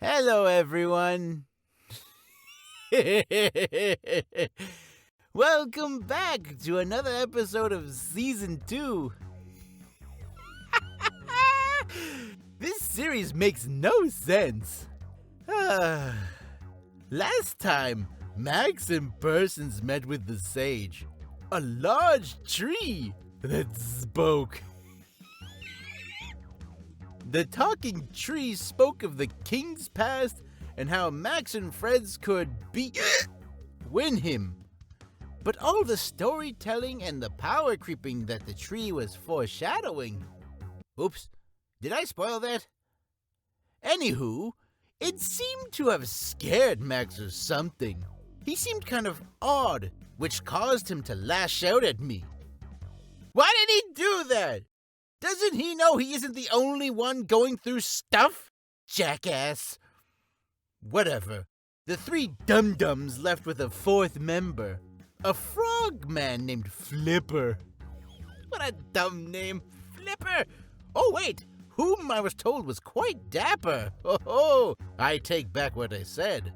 Hello, everyone. Welcome back to another episode of Season 2. This series makes no sense. Last time, Max and Persons met with the sage, a large tree that spoke. The talking tree spoke of the king's past and how Max and friends could win him. But all the storytelling and the power creeping that the tree was foreshadowing. Oops, did I spoil that? Anywho, it seemed to have scared Max or something. He seemed kind of odd, which caused him to lash out at me. Why did he do that? Doesn't he know he isn't the only one going through stuff? Jackass. Whatever. The three dum-dums left with a fourth member. A frog man named Flipper. What a dumb name, Flipper. Oh wait, whom I was told was quite dapper. Oh, I take back what I said.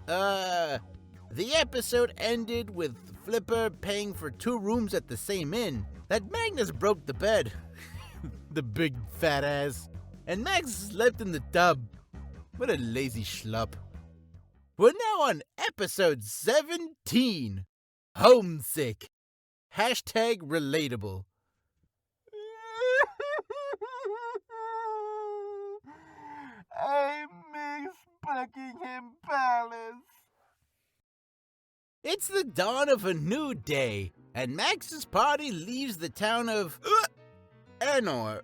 The episode ended with Flipper paying for 2 rooms at the same inn. That Magnus broke the bed. The big fat ass. And Max slept in the tub. What a lazy schlup. We're now on episode 17. Homesick. Hashtag relatable. I miss Buckingham Palace. It's the dawn of a new day, and Max's party leaves the town of Anor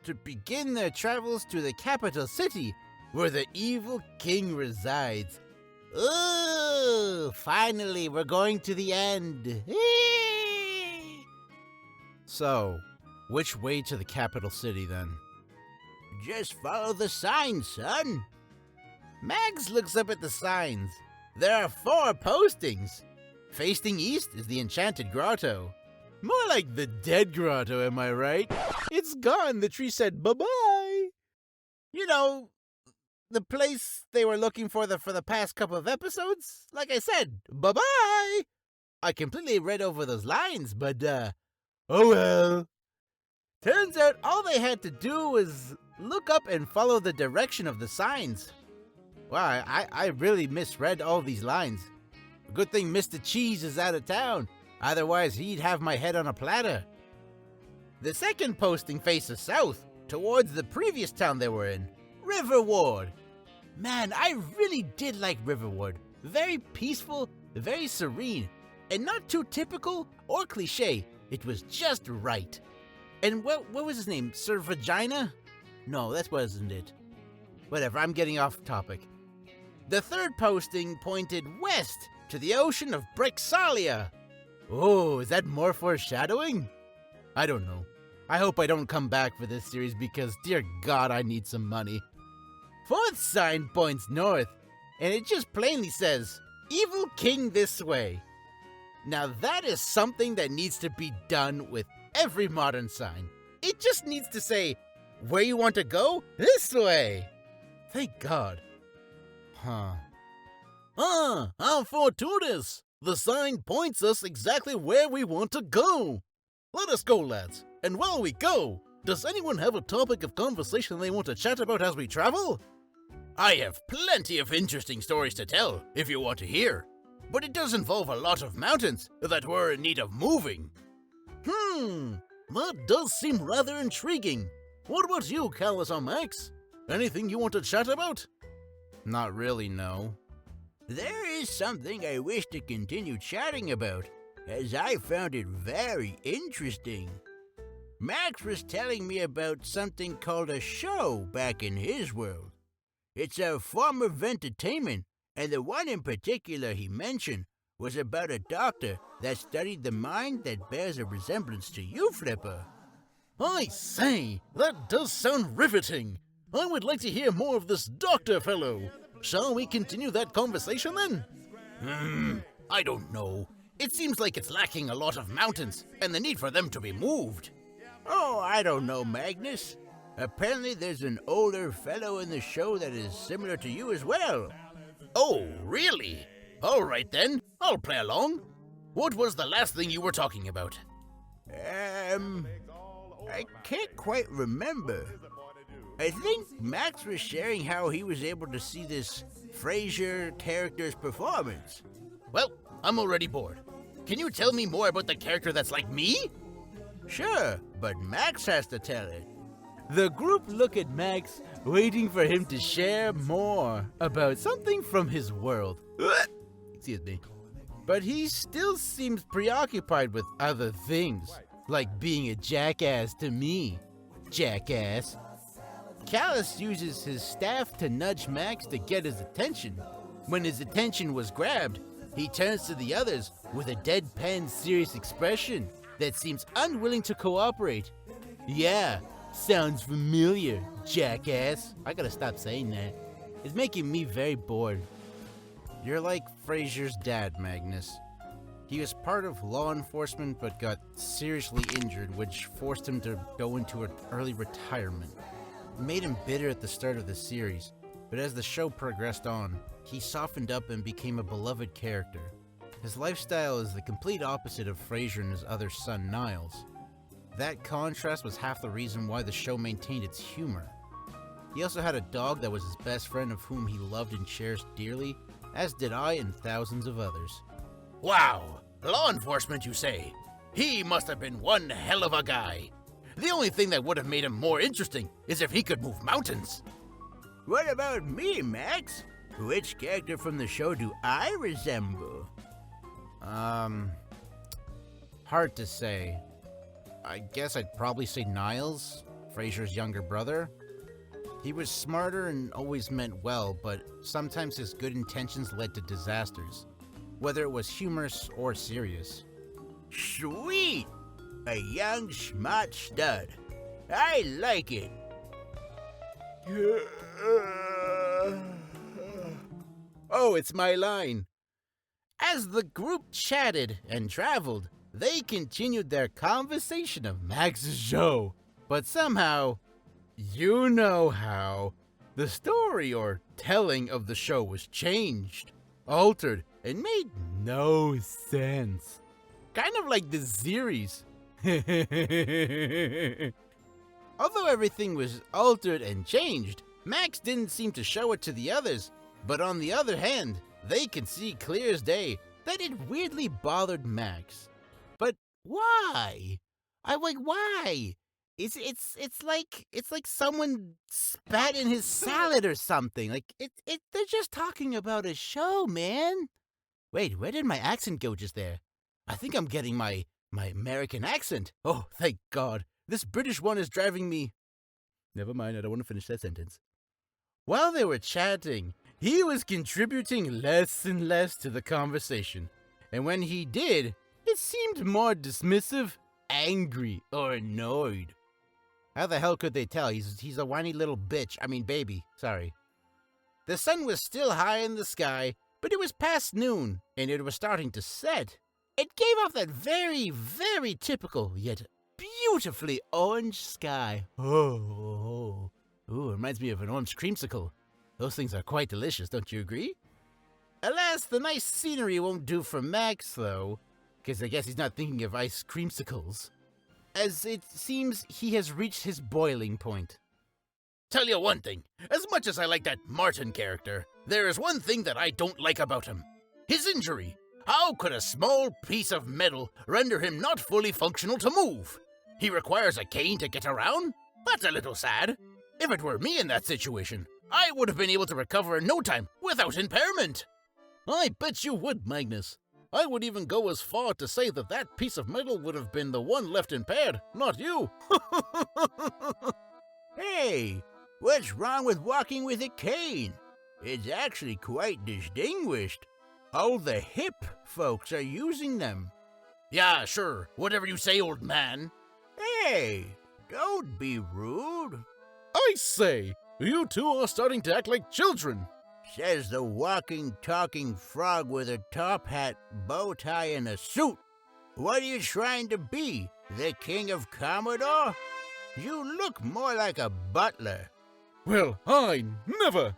to begin their travels to the capital city, where the evil king resides. Ooh, finally, we're going to the end. So, which way to the capital city then? Just follow the signs, son. Max looks up at the signs. There are 4 postings. Facing east is the Enchanted Grotto. More like the Dead Grotto, am I right? It's gone, the tree said bye-bye. You know, the place they were looking for the past couple of episodes? Like I said, bye-bye. I completely read over those lines, but, oh well. Turns out all they had to do was look up and follow the direction of the signs. Wow, I really misread all these lines. Good thing Mr. Cheese is out of town. Otherwise, he'd have my head on a platter. The second posting faces south, towards the previous town they were in, Riverward. Man, I really did like Riverward. Very peaceful, very serene, and not too typical or cliche. It was just right. And what was his name? Sir Vagina? No, that wasn't it. Whatever, I'm getting off topic. The third posting pointed west to the ocean of Brexalia. Oh, is that more foreshadowing? I don't know. I hope I don't come back for this series because, dear God, I need some money. Fourth sign points north, and it just plainly says, Evil King this way. Now that is something that needs to be done with every modern sign. It just needs to say, where you want to go? This way. Thank God. How fortuitous! The sign points us exactly where we want to go. Let us go, lads. And while we go, does anyone have a topic of conversation they want to chat about as we travel? I have plenty of interesting stories to tell, if you want to hear. But it does involve a lot of mountains that were in need of moving. That does seem rather intriguing. What about you, Callus or Max? Anything you want to chat about? Not really, no. There is something I wish to continue chatting about, as I found it very interesting. Max was telling me about something called a show back in his world. It's a form of entertainment, and the one in particular he mentioned was about a doctor that studied the mind that bears a resemblance to you, Flipper. I say, that does sound riveting. I would like to hear more of this doctor fellow. Shall we continue that conversation then? I don't know. It seems like it's lacking a lot of mountains, and the need for them to be moved. Oh, I don't know, Magnus. Apparently there's an older fellow in the show that is similar to you as well. Oh, really? All right then, I'll play along. What was the last thing you were talking about? I can't quite remember. I think Max was sharing how he was able to see this Frasier character's performance. Well, I'm already bored. Can you tell me more about the character that's like me? Sure, but Max has to tell it. The group look at Max, waiting for him to share more about something from his world. Excuse me. But he still seems preoccupied with other things, like being a jackass to me. Jackass. Callus uses his staff to nudge Max to get his attention. When his attention was grabbed, he turns to the others with a deadpan serious expression that seems unwilling to cooperate. Yeah, sounds familiar, jackass. I gotta stop saying that. It's making me very bored. You're like Frasier's dad, Magnus. He was part of law enforcement but got seriously injured, which forced him to go into an early retirement. It made him bitter at the start of the series, but as the show progressed on, he softened up and became a beloved character. His lifestyle is the complete opposite of Frasier and his other son, Niles. That contrast was half the reason why the show maintained its humor. He also had a dog that was his best friend, of whom he loved and cherished dearly, as did I and thousands of others. Wow, law enforcement, you say? He must have been one hell of a guy. The only thing that would have made him more interesting is if he could move mountains. What about me, Max? Which character from the show do I resemble? Hard to say. I guess I'd probably say Niles, Frasier's younger brother. He was smarter and always meant well, but sometimes his good intentions led to disasters, whether it was humorous or serious. Sweet! A young, smart stud. I like it. Oh, it's my line. As the group chatted and traveled, they continued their conversation of Max's show. But somehow, you know how, the story or telling of the show was changed, altered, and made no sense. Kind of like the series. Although everything was altered and changed, Max didn't seem to show it to the others. But on the other hand, they could see clear as day that it weirdly bothered Max. But why? Why? It's like someone spat in his salad or something. They're just talking about a show, man. Wait, where did my accent go just there? I think I'm getting my American accent. Oh, thank God. This British one is driving me. Never mind, I don't want to finish that sentence. While they were chatting, he was contributing less and less to the conversation. And when he did, it seemed more dismissive, angry, or annoyed. How the hell could they tell? He's a whiny little bitch. I mean, baby. Sorry. The sun was still high in the sky, but it was past noon, and it was starting to set. It gave off that very, very typical, yet beautifully orange sky. Oh. Ooh, reminds me of an orange creamsicle. Those things are quite delicious, don't you agree? Alas, the nice scenery won't do for Max, though, because I guess he's not thinking of ice creamsicles, as it seems he has reached his boiling point. Tell you one thing, as much as I like that Martin character, there is one thing that I don't like about him. His injury. How could a small piece of metal render him not fully functional to move? He requires a cane to get around? That's a little sad. If it were me in that situation, I would have been able to recover in no time without impairment. I bet you would, Magnus. I would even go as far to say that that piece of metal would have been the one left impaired, not you. Hey, what's wrong with walking with a cane? It's actually quite distinguished. All the hip folks are using them. Yeah, sure. Whatever you say, old man. Hey, don't be rude. I say, you two are starting to act like children. Says the walking, talking frog with a top hat, bow tie, and a suit. What are you trying to be, the king of Commodore? You look more like a butler. Well, I never!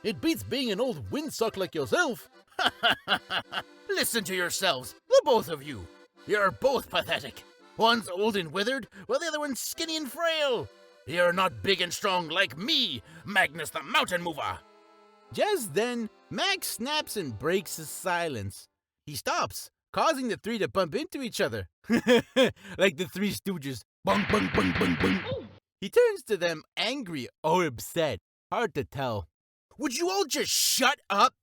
It beats being an old windsock like yourself. Listen to yourselves, the both of you. You're both pathetic. One's old and withered, while the other one's skinny and frail. You're not big and strong like me, Magnus the Mountain Mover. Just then, Max snaps and breaks his silence. He stops, causing the three to bump into each other. Like the Three Stooges. Bung, bung, bung, bung, bung. He turns to them angry or upset. Hard to tell. Would you all just shut up?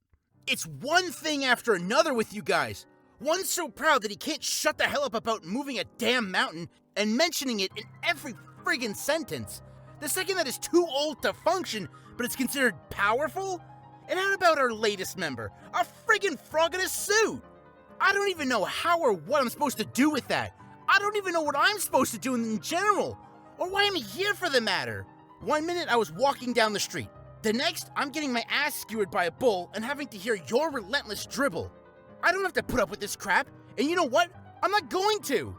It's one thing after another with you guys. One's so proud that he can't shut the hell up about moving a damn mountain and mentioning it in every friggin' sentence. The second that is too old to function, but it's considered powerful? And how about our latest member, a friggin' frog in a suit? I don't even know how or what I'm supposed to do with that. I don't even know what I'm supposed to do in general, or why I'm here for the matter. One minute I was walking down the street. The next, I'm getting my ass skewered by a bull and having to hear your relentless dribble. I don't have to put up with this crap, and you know what? I'm not going to.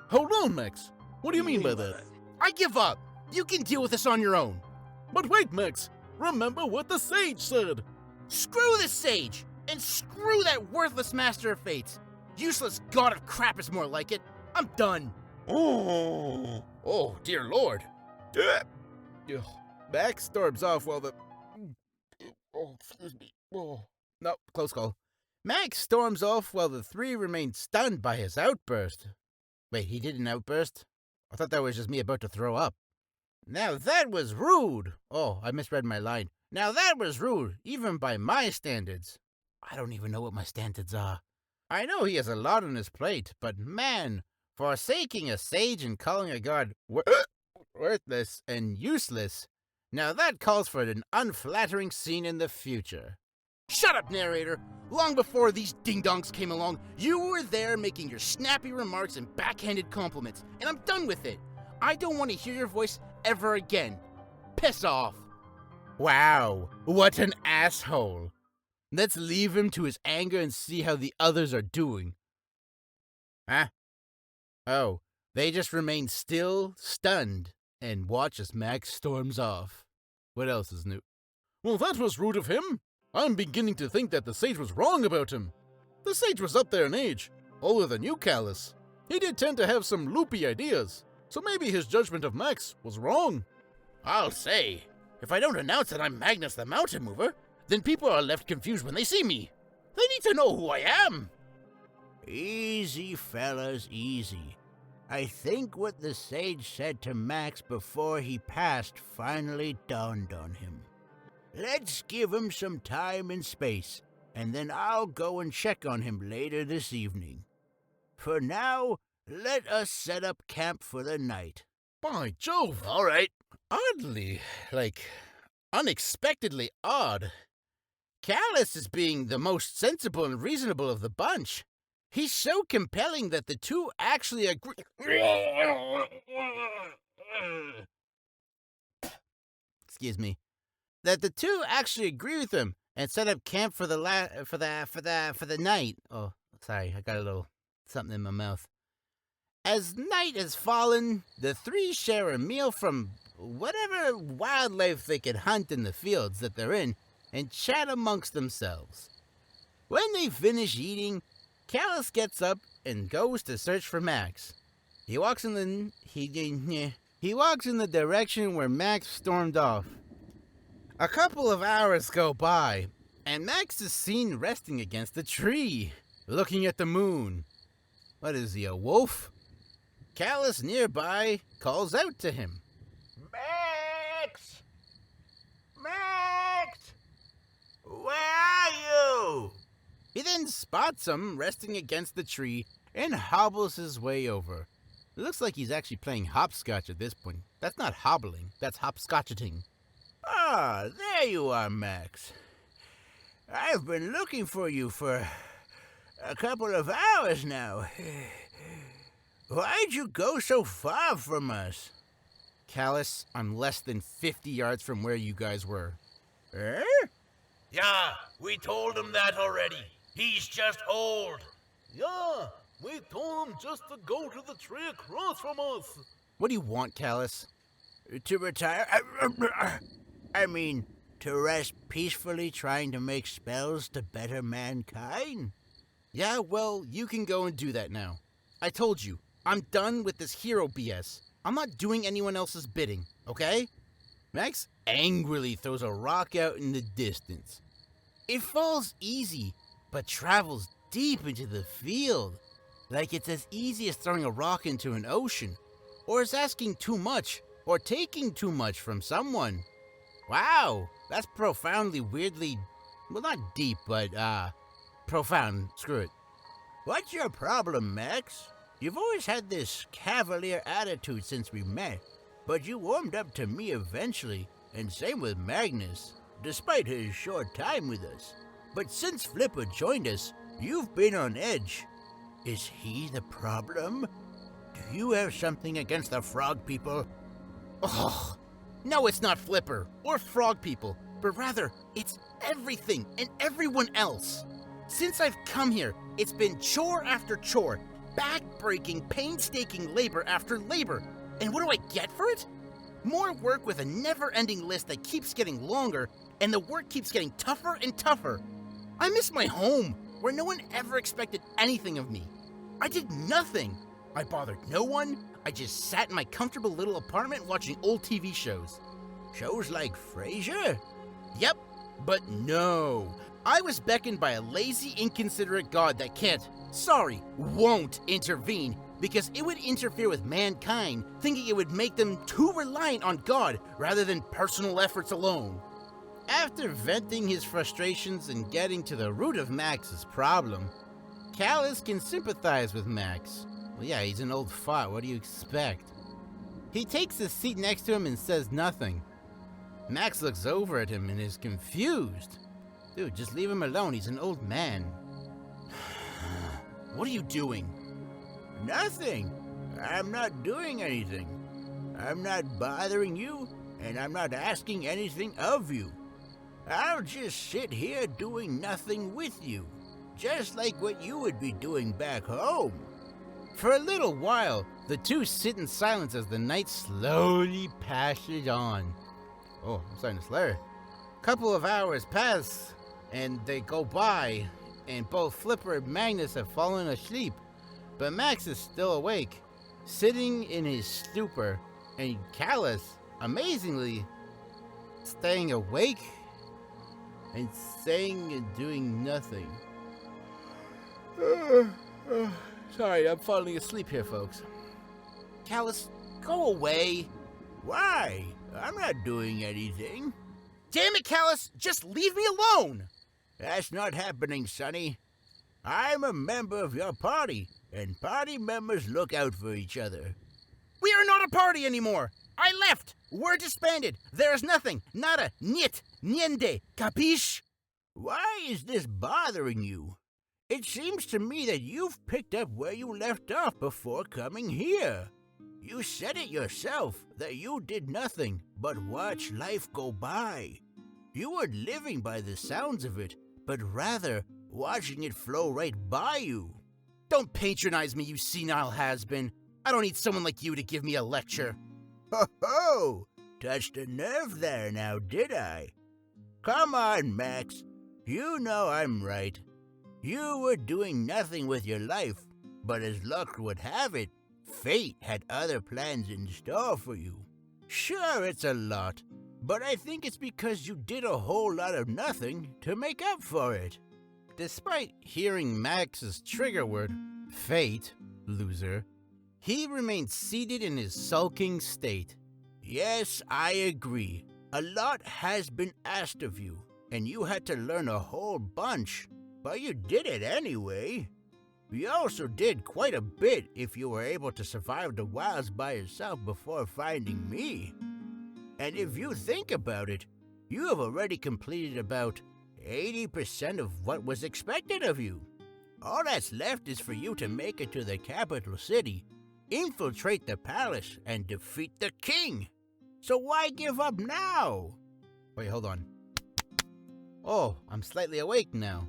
Hold on, Max. What do you mean by that? I give up. You can deal with this on your own. But wait, Max. Remember what the sage said. Screw the sage, and screw that worthless master of fates. Useless god of crap is more like it. I'm done. Oh, dear lord. Max storms off while the... Oh, excuse me. Oh. No, close call. Max storms off while the three remain stunned by his outburst. Wait, he did an outburst? I thought that was just me about to throw up. Now that was rude. Oh, I misread my line. Now that was rude, even by my standards. I don't even know what my standards are. I know he has a lot on his plate, but man, forsaking a sage and calling a god worthless and useless, now that calls for an unflattering scene in the future. Shut up, narrator. Long before these ding-dongs came along, you were there making your snappy remarks and backhanded compliments, and I'm done with it. I don't want to hear your voice ever again. Piss off. Wow, what an asshole. Let's leave him to his anger and see how the others are doing. Huh? Oh, they just remain still, stunned, and watch as Max storms off. What else is new? Well, that was rude of him. I'm beginning to think that the sage was wrong about him. The sage was up there in age, older than you, Callus. He did tend to have some loopy ideas, so maybe his judgment of Max was wrong. I'll say, if I don't announce that I'm Magnus the Mountain Mover, then people are left confused when they see me. They need to know who I am. Easy, fellas, easy. I think what the sage said to Max before he passed finally dawned on him. Let's give him some time and space, and then I'll go and check on him later this evening. For now, let us set up camp for the night. By Jove! All right. Oddly, unexpectedly odd. Callus is being the most sensible and reasonable of the bunch. He's so compelling that the two actually agree. Excuse me. That the two actually agree with him and set up camp for the night. Oh, sorry, I got a little something in my mouth. As night has fallen, the three share a meal from whatever wildlife they could hunt in the fields that they're in and chat amongst themselves. When they finish eating, Callus gets up and goes to search for Max. He walks in the direction where Max stormed off. A couple of hours go by, and Max is seen resting against a tree, looking at the moon. What is he, a wolf? Callus nearby calls out to him. Max! Max! Where are you? He then spots him resting against the tree and hobbles his way over. It looks like he's actually playing hopscotch at this point. That's not hobbling, that's hopscotcheting. Ah, there you are, Max. I've been looking for you for a couple of hours now. Why'd you go so far from us? Callus, I'm less than 50 yards from where you guys were. Eh? Yeah, we told him that already. He's just old. Yeah, we told him just to go to the tree across from us. What do you want, Callus? To retire? I mean, to rest peacefully trying to make spells to better mankind? Yeah, well, you can go and do that now. I told you, I'm done with this hero BS. I'm not doing anyone else's bidding, okay? Max angrily throws a rock out in the distance. It falls easy, but travels deep into the field. Like it's as easy as throwing a rock into an ocean, or as asking too much, or taking too much from someone. Wow, that's profoundly weirdly, well, not deep, but, profound. Screw it. What's your problem, Max? You've always had this cavalier attitude since we met, but you warmed up to me eventually, and same with Magnus, despite his short time with us. But since Flipper joined us, you've been on edge. Is he the problem? Do you have something against the frog people? Oh, no, it's not Flipper or frog people, but rather it's everything and everyone else. Since I've come here, it's been chore after chore, back-breaking, painstaking labor after labor. And what do I get for it? More work with a never-ending list that keeps getting longer, and the work keeps getting tougher and tougher. I miss my home, where no one ever expected anything of me. I did nothing. I bothered no one. I just sat in my comfortable little apartment watching old TV shows. Shows like Frasier? Yep, but no. I was beckoned by a lazy, inconsiderate god that won't intervene because it would interfere with mankind, thinking it would make them too reliant on God rather than personal efforts alone. After venting his frustrations and getting to the root of Max's problem, Callus can sympathize with Max. Well, yeah, he's an old fart. What do you expect? He takes a seat next to him and says nothing. Max looks over at him and is confused. Dude, just leave him alone. He's an old man. What are you doing? Nothing. I'm not doing anything. I'm not bothering you, and I'm not asking anything of you. I'll just sit here doing nothing with you, just like what you would be doing back home. For a little while, the two sit in silence as the night slowly passes on. Oh, I'm starting to slur. A couple of hours pass, and they go by, and both Flipper and Magnus have fallen asleep. But Max is still awake, sitting in his stupor, and Callus, amazingly, staying awake and saying and doing nothing. Sorry, I'm falling asleep here, folks. Callus, go away. Why? I'm not doing anything. Damn it, Callus! Just leave me alone! That's not happening, Sonny. I'm a member of your party, and party members look out for each other. We are not a party anymore! I left! We're disbanded! There is nothing! Nada! Niet! Niente! Capiche? Why is this bothering you? It seems to me that you've picked up where you left off before coming here. You said it yourself, that you did nothing but watch life go by. You weren't living by the sounds of it, but rather watching it flow right by you. Don't patronize me, you senile has-been. I don't need someone like you to give me a lecture. Ho ho! Touched a nerve there now, did I? Come on, Max. You know I'm right. You were doing nothing with your life, but as luck would have it, fate had other plans in store for you. Sure, it's a lot, but I think it's because you did a whole lot of nothing to make up for it. Despite hearing Max's trigger word, fate, loser, he remained seated in his sulking state. Yes, I agree. A lot has been asked of you, and you had to learn a whole bunch, but you did it anyway. You also did quite a bit if you were able to survive the wilds by yourself before finding me. And if you think about it, you have already completed about 80% of what was expected of you. All that's left is for you to make it to the capital city, infiltrate the palace, and defeat the king. So why give up now? Wait, hold on. Oh, I'm slightly awake now.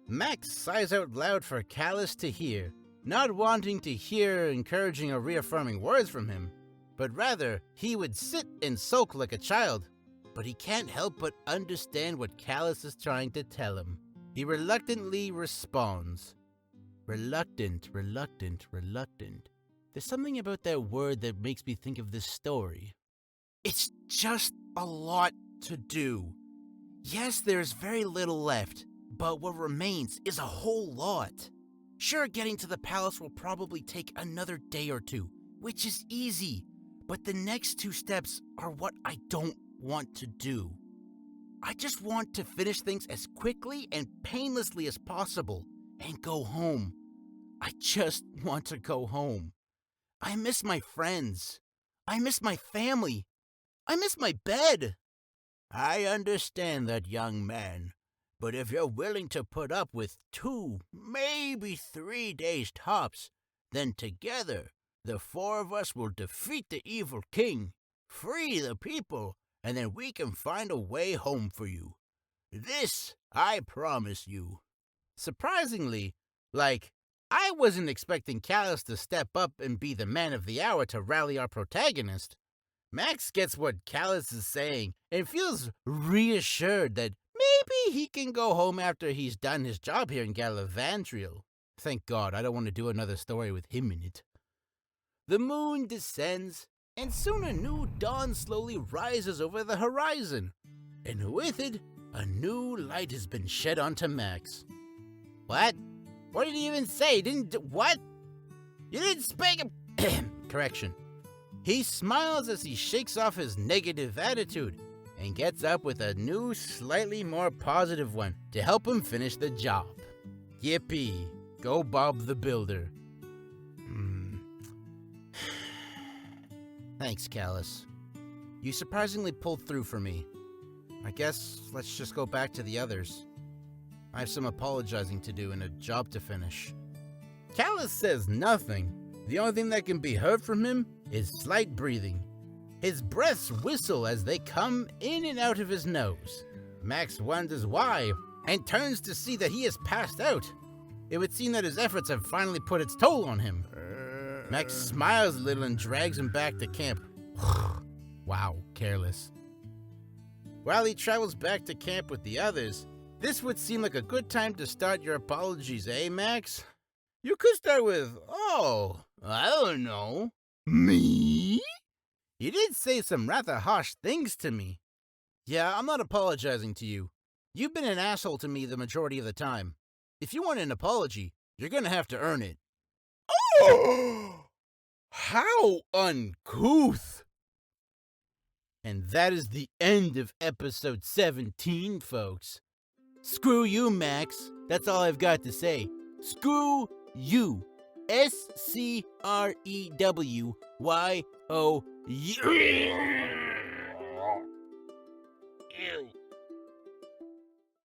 Max sighs out loud for Callus to hear, not wanting to hear encouraging or reaffirming words from him. but rather he would sit and sulk like a child. But he can't help but understand what Callus is trying to tell him. He reluctantly responds. Reluctant. There's something about that word that makes me think of this story. It's just a lot to do. Yes, there's very little left, but what remains is a whole lot. Sure, getting to the palace will probably take another day or two, which is easy, but the next 2 steps are what I don't want to do. I just want to finish things as quickly and painlessly as possible and go home. I just want to go home. I miss my friends. I miss my family. I miss my bed. I understand that, young man, but if you're willing to put up with 2, maybe 3 days tops, then together the 4 of us will defeat the evil king, free the people, and then we can find a way home for you. This I promise you. Surprisingly, I wasn't expecting Callus to step up and be the man of the hour to rally our protagonist. Max gets what Callus is saying and feels reassured that maybe he can go home after he's done his job here in Gallavandriel. Thank God, I don't want to do another story with him in it. The moon descends, and soon a new dawn slowly rises over the horizon. And with it, a new light has been shed onto Max. What? What did he even say? What? You didn't speak Correction. He smiles as he shakes off his negative attitude and gets up with a new, slightly more positive one to help him finish the job. Yippee. Go Bob the Builder. Thanks, Callus. You surprisingly pulled through for me. I guess let's just go back to the others. I have some apologizing to do and a job to finish. Callus says nothing. The only thing that can be heard from him is slight breathing. His breaths whistle as they come in and out of his nose. Max wonders why and turns to see that he has passed out. It would seem that his efforts have finally put its toll on him. Max smiles a little and drags him back to camp. Wow, careless. While he travels back to camp with the others, this would seem like a good time to start your apologies, eh, Max? You could start with, oh, I don't know. Me? You did say some rather harsh things to me. Yeah, I'm not apologizing to you. You've been an asshole to me the majority of the time. If you want an apology, you're gonna have to earn it. Oh! How uncouth! And that is the end of episode 17, folks. Screw you, Max. That's all I've got to say. Screw you. SCREWYOU.